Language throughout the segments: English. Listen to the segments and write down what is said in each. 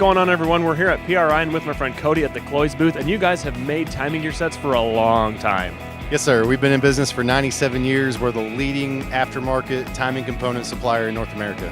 going on, everyone? We're here at PRI and with my friend Cody at the Cloyes booth, and you guys have made timing gear sets for a long time. Yes, sir. We've been in business for 97 years. We're the leading aftermarket timing component supplier in North America.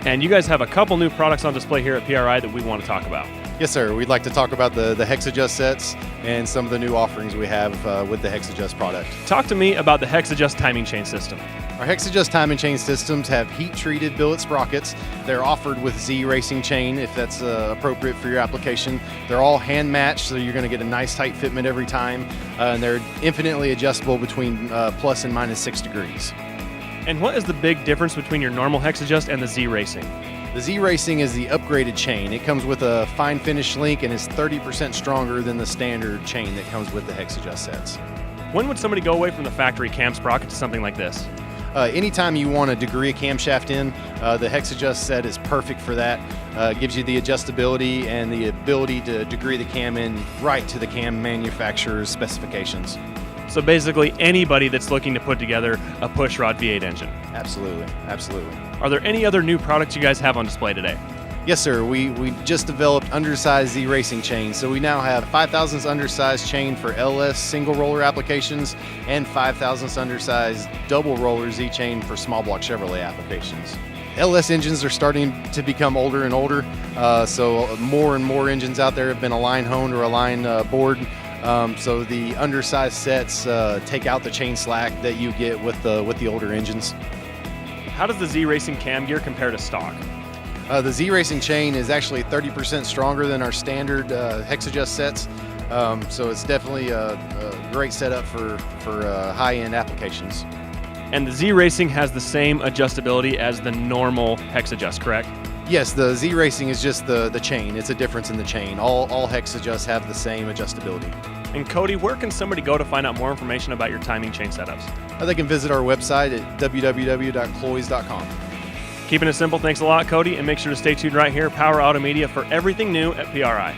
And you guys have a couple new products on display here at PRI that we want to talk about. Yes, sir. We'd like to talk about the Hex Adjust sets and some of the new offerings we have with the Hex Adjust product. Talk to me about the Hex Adjust timing chain system. Our Hex Adjust timing chain systems have heat-treated billet sprockets. They're offered with Z racing chain if that's appropriate for your application. They're all hand-matched, so you're going to get a nice tight fitment every time, and they're infinitely adjustable between plus and minus 6 degrees. And what is the big difference between your normal Hex Adjust and the Z racing? The Z Racing is the upgraded chain. It comes with a fine finish link and is 30% stronger than the standard chain that comes with the Hex Adjust sets. When would somebody go away from the factory cam sprocket to something like this? Anytime you want to degree a camshaft in, the Hex Adjust set is perfect for that. It gives you the adjustability and the ability to degree the cam in right to the cam manufacturer's specifications. So basically anybody that's looking to put together a pushrod V8 engine. Absolutely, absolutely. Are there any other new products you guys have on display today? Yes, sir. We just developed undersized Z racing chains. So we now have 5,000ths undersized chain for LS single roller applications and 5,000ths undersized double roller Z chain for small block Chevrolet applications. LS engines are starting to become older and older, so more and more engines out there have been a line honed or a line bored. So the undersized sets take out the chain slack that you get with the older engines. How does the Z Racing cam gear compare to stock? The Z Racing chain is actually 30% stronger than our standard Hex Adjust sets, so it's definitely a great setup for high-end applications. And the Z Racing has the same adjustability as the normal Hex Adjust, correct? Yes, the Z Racing is just the chain. It's a difference in the chain. All Hex Adjusts have the same adjustability. And Cody, where can somebody go to find out more information about your timing chain setups? They can visit our website at www.cloyes.com. Keeping it simple, thanks a lot, Cody, and make sure to stay tuned right here, Power Automedia, for everything new at PRI.